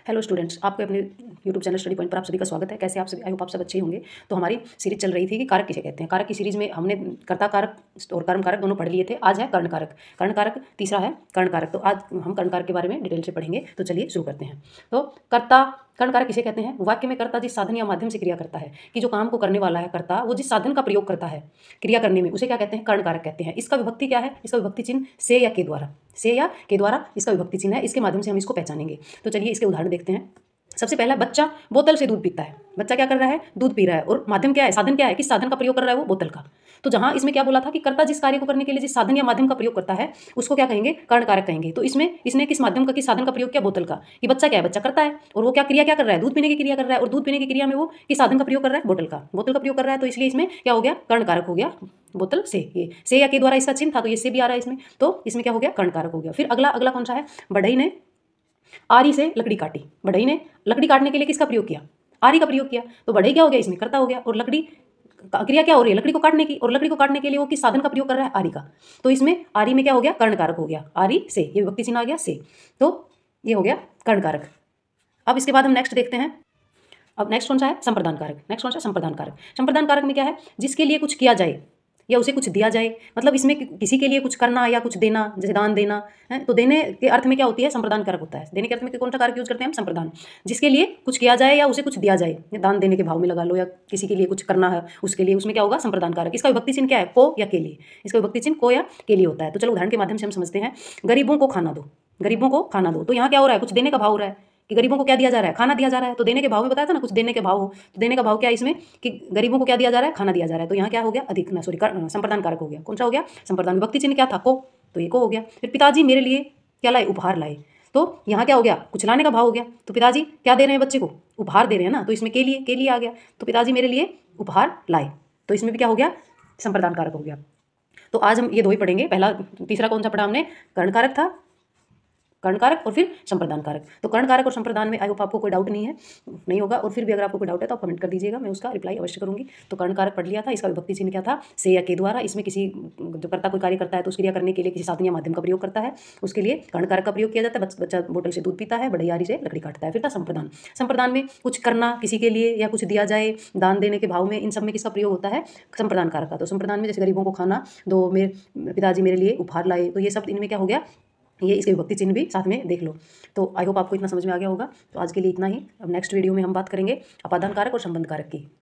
Hello students, आपके अपने YouTube channel study point पर आप सभी का स्वागत है। कैसे आप सभी, आई होप आप सब अच्छे होंगे। तो हमारी सीरीज चल रही थी कि कारक किसे कहते हैं। कारक की सीरीज में हमने कर्ता कारक और कर्म कारक दोनों पढ़ लिए थे। आज है कर्ण कारक। कर्ण कारक तीसरा है कर्ण कारक। तो आज हम कर्ण कारक के बारे में डिटेल से पढ़ेंगे। तो चलिए शुरू करते हैं। तो कर्ता कर्ण कारक किसे कहते हैं? वाक्य में कर्ता जिस साधन या माध्यम से क्रिया करता है, कि जो काम को करने वाला है कर्ता, वो जिस साधन का प्रयोग करता है क्रिया करने में, उसे क्या कहते हैं? कर्ण कारक कहते हैं। इसका विभक्ति क्या है? इसका विभक्ति चिन्ह से या के द्वारा, से या के द्वारा इसका विभक्ति चिन्ह है। इसके माध्यम से हम इसको पहचानेंगे। तो चलिए इसके उदाहरण देखते हैं। सबसे पहला, बच्चा बोतल से दूध पीता है। बच्चा क्या कर रहा है? दूध पी रहा है। और माध्यम क्या है? साधन क्या है? किस साधन का प्रयोग कर रहा है वो? बोतल का। तो जहां इसमें क्या बोला था कि कर्ता जिस कार्य को करने के लिए जिस साधन या माध्यम का प्रयोग करता है उसको क्या कहेंगे? कर्ण कारक कहेंगे। तो इसमें इसने किस माध्यम का, किस साधन का प्रयोग किया? बोतल का। कि बच्चा क्या है? बच्चा करता है और वो क्या क्रिया क्या कर रहा है? दूध पीने की क्रिया कर रहा है। और दूध पीने की क्रिया में वो किस साधन का प्रयोग कर रहा है? बोतल का। बोतल का प्रयोग कर रहा है। तो इसलिए इसमें क्या हो गया? कर्ण कारक हो गया। बोतल से, ये से या के द्वारा इसका चिन्ह था तो ये से भी आ रहा है इसमें। तो इसमें क्या हो गया? कर्ण कारक हो गया। फिर अगला अगला कौन सा है? बढ़ई ने आरी से लकड़ी काटी। बढ़ई ने लकड़ी काटने के लिए किसका प्रयोग किया? आरी का प्रयोग किया। तो बढ़ई क्या हो गया? इसमें कर्ता हो गया। और लकड़ी क्रिया क्या हो रही है? लकड़ी को काटने की। और लकड़ी को काटने के लिए वो किस साधन का प्रयोग कर रहा है? आरी का। तो इसमें आरी में क्या हो गया? कर्ण कारक हो गया। आरी से, ये विभक्ति चिन्ह आ गया से। तो ये हो गया कर्ण कारक। अब इसके बाद हम नेक्स्ट देखते हैं। अब नेक्स्ट कौन सा है? संप्रदान कारक। नेक्स्ट कौन सा? संप्रदान कारक। संप्रदान कारक में क्या है? जिसके लिए कुछ किया जाए या उसे कुछ दिया जाए। मतलब इसमें किसी के लिए कुछ करना या कुछ देना, जैसे दान देना है। तो देने के अर्थ में क्या होती है? संप्रदान कारक होता है। देने के अर्थ में कौन सा कारक यूज करते हैं हम? संप्रदान। जिसके लिए कुछ किया जाए या उसे कुछ दिया जाए, दान देने के भाव में लगा लो, या किसी के लिए कुछ करना है उसके लिए, उसमें क्या होगा? संप्रदान कारक। इसका विभक्ति चिन्ह क्या है? को या के लिए। इसका विभक्ति चिन्ह को या के लिए होता है। तो चलो उदाहरण के माध्यम से हम समझते हैं। गरीबों को खाना दो। गरीबों को खाना दो। तो यहाँ क्या हो रहा है? कुछ देने का भाव हो रहा है कि गरीबों को क्या दिया जा रहा है? खाना दिया जा रहा है। तो देने के भाव में बताया था ना, कुछ देने के भाव हो। तो देने का भाव क्या है इसमें? कि गरीबों को क्या दिया जा रहा है? खाना दिया जा रहा है। तो यहाँ क्या हो गया? अधिक ना, सॉरी, संप्रदान कारक हो गया। कौन सा हो गया? संप्रदान। विभक्ति चिन्ह क्या था? को। तो ये को हो गया। फिर पिताजी मेरे लिए क्या लाए? उपहार लाए। तो यहाँ क्या हो गया? कुछ लाने का भाव हो गया। तो पिताजी क्या दे रहे हैं बच्चे को? उपहार दे रहे हैं ना। तो इसमें के लिए आ गया। तो पिताजी मेरे लिए उपहार लाए। तो इसमें भी क्या हो गया? संप्रदान कारक हो गया। तो आज हम ये दो ही पढ़ेंगे। पहला, तीसरा कौन सा पढ़ा हमने? कर्ण कारक था, कर्ण कारक और फिर संप्रदान कारक। तो कर्ण कारक और संप्रदान में आई होप आपको कोई डाउट नहीं है, नहीं होगा। और फिर भी अगर आपको कोई डाउट है तो आप कमेंट कर दीजिएगा, मैं उसका रिप्लाई अवश्य करूंगी। तो कर्ण कारक पढ़ लिया था। इसका विभक्ति चिन्ह क्या था? से या के द्वारा। इसमें किसी जो कर्ता कोई कार्य करता है तो उस क्रिया करने के लिए किसी साधन या माध्यम का प्रयोग करता है, उसके लिए कर्ण कारक का प्रयोग किया जाता है। बच्चा बोतल से दूध पीता है, बढ़ियारी से लकड़ी काटता है। फिर था संप्रदान। संप्रदान में कुछ करना किसी के लिए या कुछ दिया जाए, दान देने के भाव में, इन सब में किसका प्रयोग होता है? संप्रदान कारक का। तो संप्रदान में जैसे गरीबों को खाना दो, मेरे पिताजी मेरे लिए उपहार लाए। तो ये सब इनमें क्या हो गया? ये इसके विभक्ति चिन्ह भी साथ में देख लो। तो आई होप आपको इतना समझ में आ गया होगा। तो आज के लिए इतना ही। अब नेक्स्ट वीडियो में हम बात करेंगे अपादान कारक और संबंध कारक की।